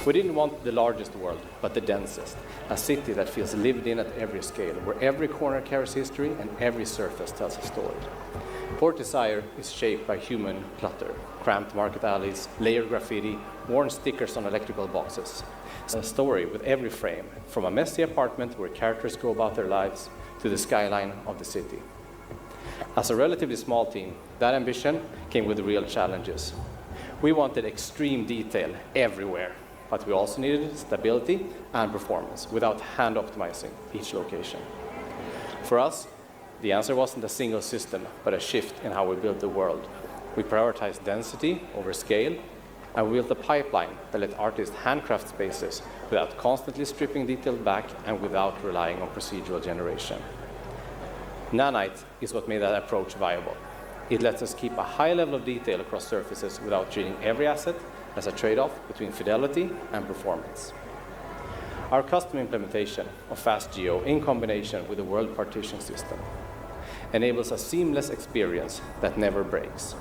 We didn't want the largest world, but the densest. A city that feels lived in at every scale, where every corner carries history and every surface tells a story. Port Desire is shaped by human clutter, cramped market alleys, layered graffiti, worn stickers on electrical boxes. It's a story with every frame, from a messy apartment where characters go about their lives to the skyline of the city. As a relatively small team, that ambition came with real challenges. We wanted extreme detail everywhere, but we also needed stability and performance without hand optimizing each location. For us, the answer wasn't a single system, but a shift in how we built the world. We prioritized density over scale, and we built a pipeline that let artists handcraft spaces without constantly stripping detail back and without relying on procedural generation. Nanite is what made that approach viable. It lets us keep a high level of detail across surfaces without treating every asset as a trade-off between fidelity and performance. Our custom implementation of FastGeo in combination with the world partition system enables a seamless experience that never breaks.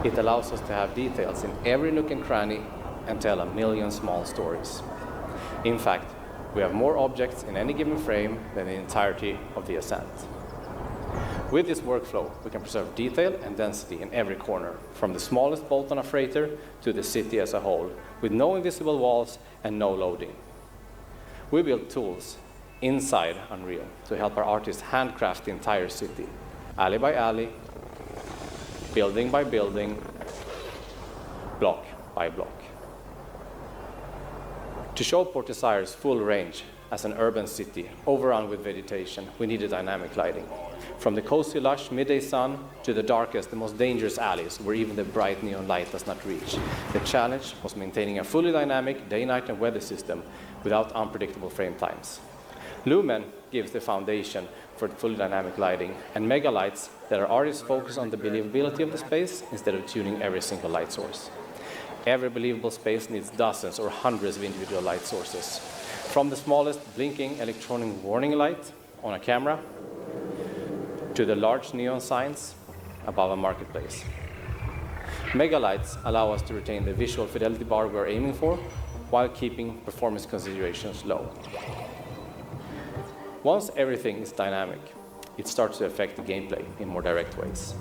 It allows us to have details in every nook and cranny and tell a million small stories. In fact, we have more objects in any given frame than the entirety of the Ascent. With this workflow, we can preserve detail and density in every corner, from the smallest bolt on a freighter to the city as a whole, with no invisible walls and no loading. We built tools inside Unreal to help our artists handcraft the entire city, alley by alley, building by building, block by block. To show Port Desire's full range as an urban city overrun with vegetation, we needed dynamic lighting. From the cozy, lush midday sun to the darkest, the most dangerous alleys where even the bright neon light does not reach. The challenge was maintaining a fully dynamic day, night, and weather system without unpredictable frame times. Lumen gives the foundation for fully dynamic lighting, and MegaLights let our artists focus on the believability of the space instead of tuning every single light source. Every believable space needs dozens or hundreds of individual light sources, from the smallest blinking electronic warning light on a camera to the large neon signs above a marketplace. MegaLights allow us to retain the visual fidelity bar we're aiming for while keeping performance considerations low. Once everything is dynamic, it starts to affect the gameplay in more direct ways.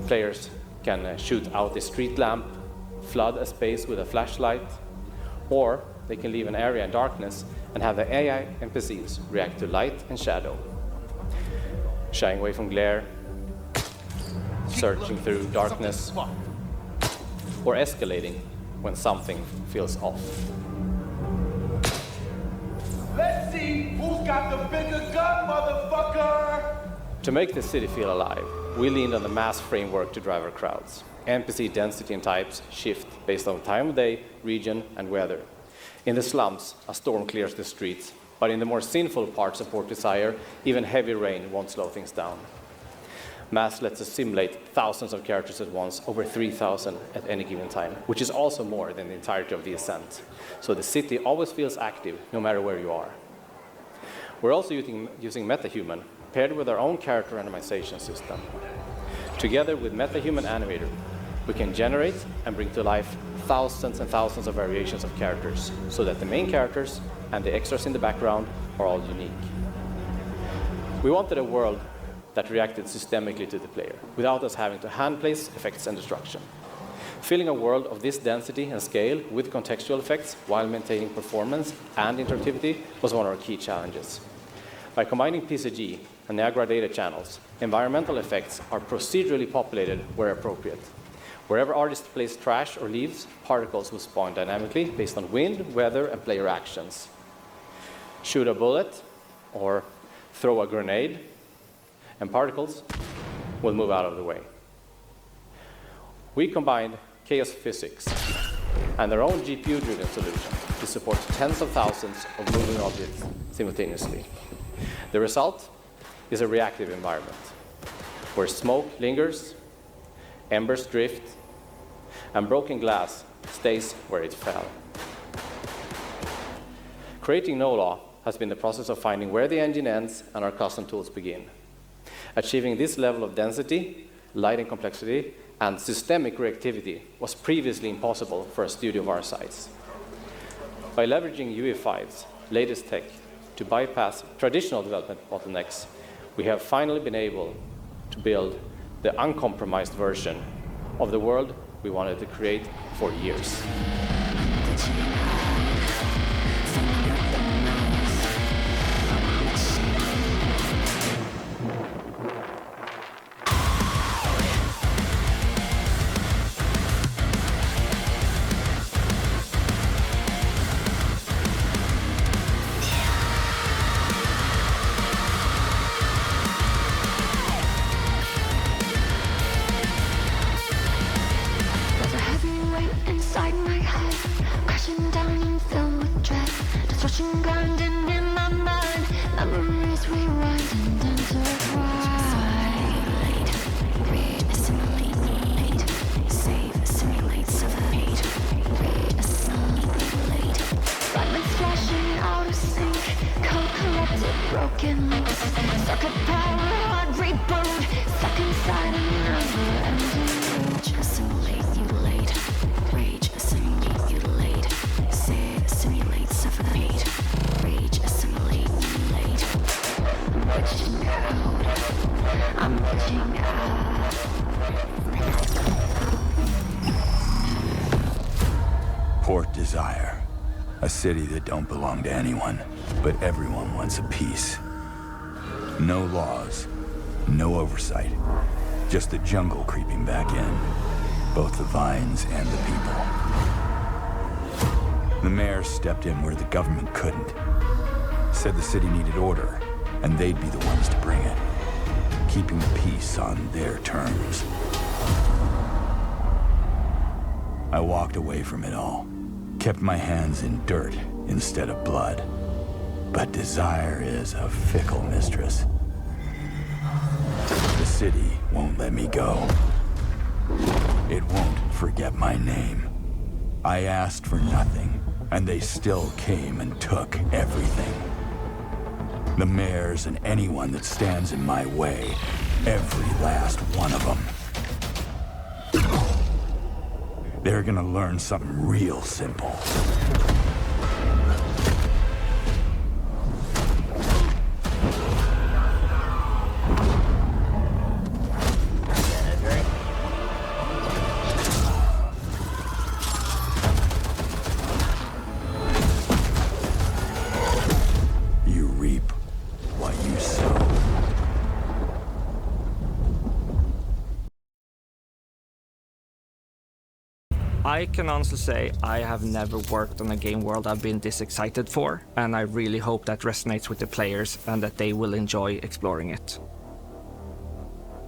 Players can shoot out a street lamp, flood a space with a flashlight, or they can leave an area in darkness and have the AI NPCs react to light and shadow, shying away from glare, searching through darkness, or escalating when something feels off. Let's see who's got the bigger gun, motherfucker! To make the city feel alive, we leaned on the mass framework to drive our crowds. NPC density and types shift based on time of day, region, and weather. In the slums, a storm clears the streets, but in the more sinful parts of Port Desire, even heavy rain won't slow things down. Mass lets us simulate thousands of characters at once, over 3,000 at any given time, which is also more than the entirety of the Ascent. So the city always feels active, no matter where you are. We're also using MetaHuman, paired with our own character randomization system. Together with MetaHuman Animator, we can generate and bring to life thousands and thousands of variations of characters, so that the main characters and the extras in the background are all unique. We wanted a world that reacted systemically to the player, without us having to hand place effects and destruction. Filling a world of this density and scale with contextual effects while maintaining performance and interactivity was one of our key challenges. By combining PCG and Niagara data channels, environmental effects are procedurally populated where appropriate. Wherever artists place trash or leaves, particles will spawn dynamically based on wind, weather, and player actions. Shoot a bullet or throw a grenade, and particles will move out of the way. We combined chaos physics and their own GPU-driven solution to support tens of thousands of moving objects simultaneously. The result is a reactive environment, where smoke lingers, embers drift, and broken glass stays where it fell. Creating NOLA has been the process of finding where the engine ends and our custom tools begin. Achieving this level of density, lighting complexity, and systemic reactivity was previously impossible for a studio of our size. By leveraging UE5's latest tech to bypass traditional development bottlenecks, we have finally been able to build the uncompromised version of the world we wanted to create for years. Port Desire, a city that don't belong to anyone, but everyone wants a piece. No laws, no oversight, just the jungle creeping back in, both the vines and the people. The mayor stepped in where the government couldn't, said the city needed order, and they'd be the ones to bring it, keeping the peace on their terms. I walked away from it all, kept my hands in dirt instead of blood. But desire is a fickle mistress. The city won't let me go. It won't forget my name. I asked for nothing, and they still came and took everything. The mayors and anyone that stands in my way, every last one of them. They're gonna learn something real simple. You reap what you sow. I can honestly say I have never worked on a game world I've been this excited for, and I really hope that resonates with the players and that they will enjoy exploring it.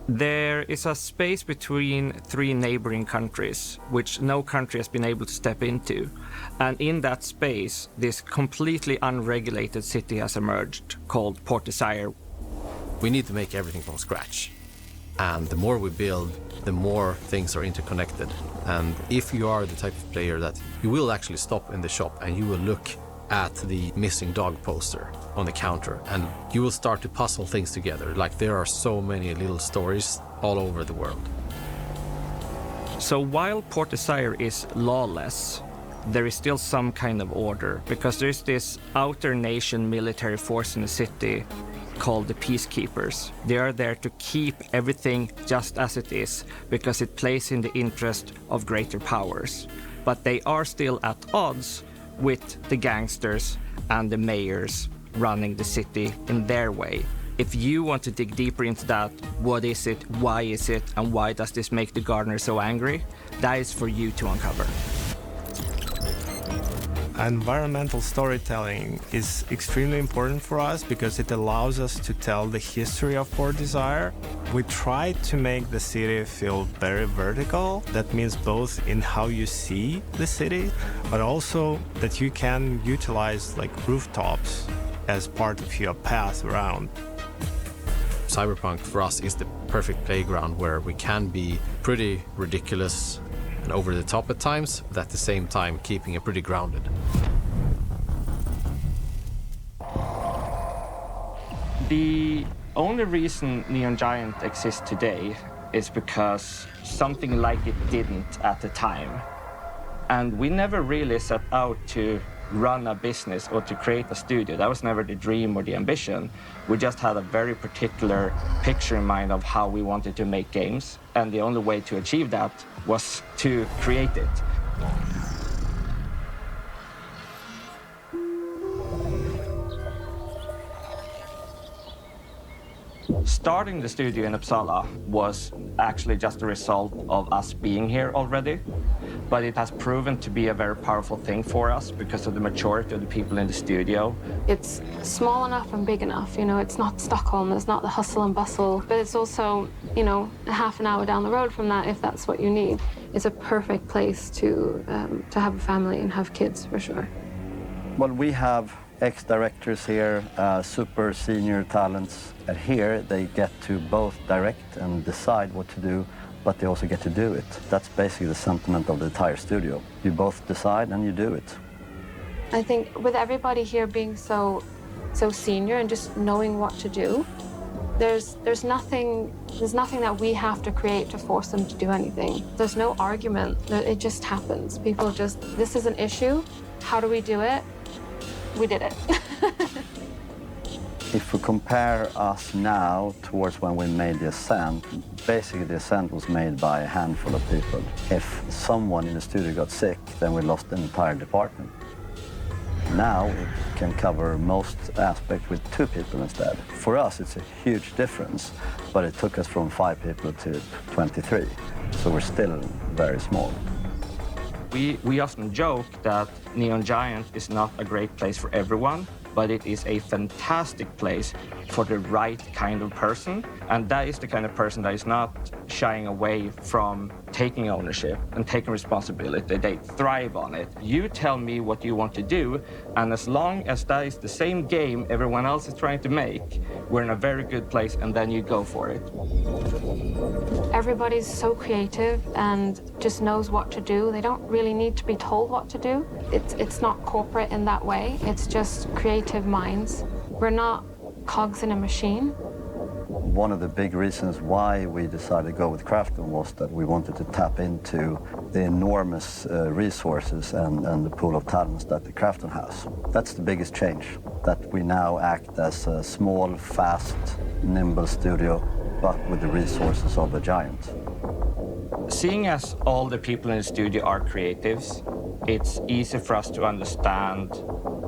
There is a space between 3 neighboring countries, which no country has been able to step into, and in that space, this completely unregulated city has emerged, called Port Desire. We need to make everything from scratch. And the more we build, the more things are interconnected. And if you are the type of player that you will actually stop in the shop and you will look at the missing dog poster on the counter and you will start to puzzle things together. Like there are so many little stories all over the world. So while Port Desire is lawless, there is still some kind of order, because there's this outer nation military force in the city called the Peacekeepers. They are there to keep everything just as it is, because it plays in the interest of greater powers. But they are still at odds with the gangsters and the mayors running the city in their way. If you want to dig deeper into that, what is it, why is it, and why does this make the gardener so angry, that is for you to uncover. Environmental storytelling is extremely important for us because it allows us to tell the history of Port Desire. We try to make the city feel very vertical. That means both in how you see the city, but also that you can utilize like rooftops as part of your path around. Cyberpunk for us is the perfect playground where we can be pretty ridiculous and over the top at times, but at the same time keeping it pretty grounded. The only reason Neon Giant exists today is because something like it didn't at the time. And we never really set out to run a business or to create a studio. That was never the dream or the ambition. We just had a very particular picture in mind of how we wanted to make games, and the only way to achieve that was to create it. Starting the studio in Uppsala was actually just a result of us being here already, but it has proven to be a very powerful thing for us because of the maturity of the people in the studio. It's small enough and big enough, you know, it's not Stockholm, it's not the hustle and bustle, but it's also, you know, half an hour down the road from that if that's what you need. It's a perfect place to have a family and have kids, for sure. Well, we have ex-directors here, super senior talents. And here they get to both direct and decide what to do, but they also get to do it. That's basically the sentiment of the entire studio. You both decide and you do it. I think with everybody here being so senior and just knowing what to do, there's nothing that we have to create to force them to do anything. There's no argument. It just happens. People just, this is an issue. How do we do it? We did it. If we compare us now towards when we made the Ascent, basically the Ascent was made by a handful of people. If someone in the studio got sick, then we lost an entire department. Now it can cover most aspects with 2 people instead. For us, it's a huge difference, but it took us from 5 people to 23, so we're still very small. We often joke that Neon Giant is not a great place for everyone, but it is a fantastic place for the right kind of person. And that is the kind of person that is not shying away from taking ownership and taking responsibility. They thrive on it. You tell me what you want to do, and as long as that is the same game everyone else is trying to make, we're in a very good place, and then you go for it. Everybody's so creative and just knows what to do. They don't really need to be told what to do. It's not corporate in that way. It's just creative minds. We're not cogs in a machine. One of the big reasons why we decided to go with Crafton was that we wanted to tap into the enormous resources and the pool of talents that the Crafton has. That's the biggest change, that we now act as a small, fast, nimble studio, but with the resources of a giant. Seeing as all the people in the studio are creatives, it's easy for us to understand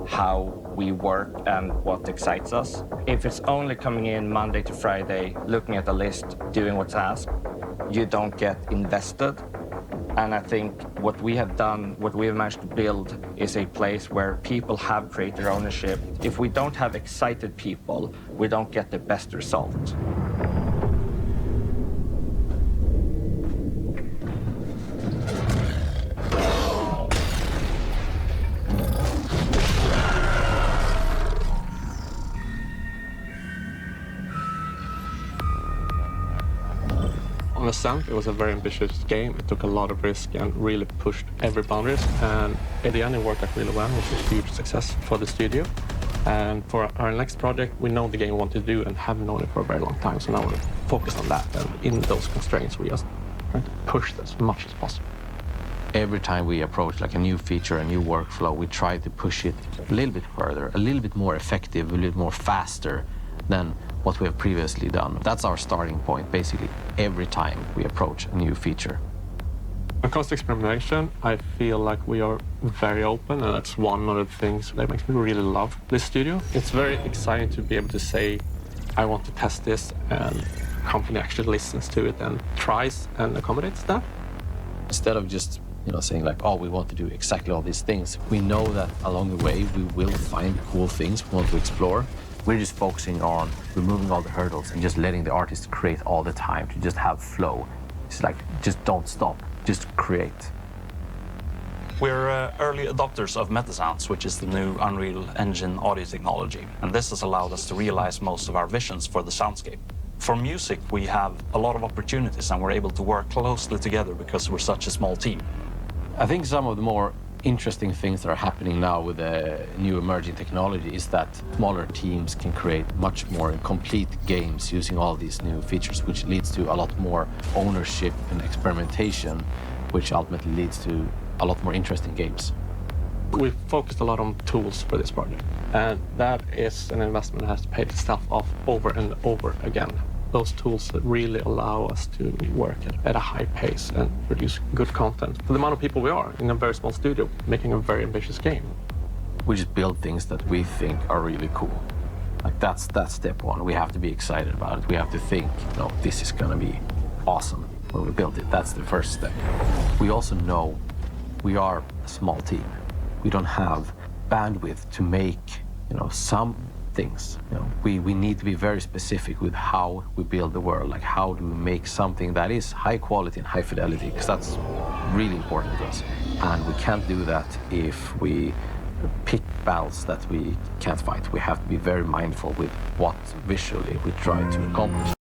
how we work and what excites us. If it's only coming in Monday to Friday, looking at the list, doing what's asked, you don't get invested. And I think what we have done, what we have managed to build, is a place where people have creator ownership. If we don't have excited people, we don't get the best result. On Ascent, it was a very ambitious game. It took a lot of risk and really pushed every boundaries. And in the end, it worked out really well. It was a huge success for the studio. And for our next project, we know the game we want to do and have known it for a very long time. So now we're focused on that. And in those constraints, we just try to push it as much as possible. Every time we approach like a new feature, a new workflow, we try to push it a little bit further, a little bit more effective, a little bit more faster than what we have previously done. That's our starting point, basically, every time we approach a new feature. When it comes to experimentation, I feel like we are very open, and that's one of the things that makes me really love this studio. It's very exciting to be able to say, I want to test this, and the company actually listens to it and tries and accommodates that. Instead of just saying like, oh, we want to do exactly all these things, we know that along the way we will find cool things we want to explore. We're just focusing on removing all the hurdles and just letting the artists create all the time, to just have flow. It's like, just don't stop, just create. We're early adopters of MetaSounds, which is the new Unreal Engine audio technology. And this has allowed us to realize most of our visions for the soundscape. For music, we have a lot of opportunities, and we're able to work closely together because we're such a small team. I think some of the more interesting things that are happening now with the new emerging technology is that smaller teams can create much more complete games using all these new features, which leads to a lot more ownership and experimentation, which ultimately leads to a lot more interesting games. We focused a lot on tools for this project, and that is an investment that has to pay itself off over and over again. Those tools that really allow us to work at a high pace and produce good content. For the amount of people we are in a very small studio, making a very ambitious game. We just build things that we think are really cool. Like that's step one. We have to be excited about it. We have to think, no, this is gonna be awesome when we build it. That's the first step. We also know we are a small team. We don't have bandwidth to make, some things. We need to be very specific with how we build the world. Like how do we make something that is high quality and high fidelity? Because that's really important to us. And we can't do that if we pick battles that we can't fight. We have to be very mindful with what visually we try to accomplish.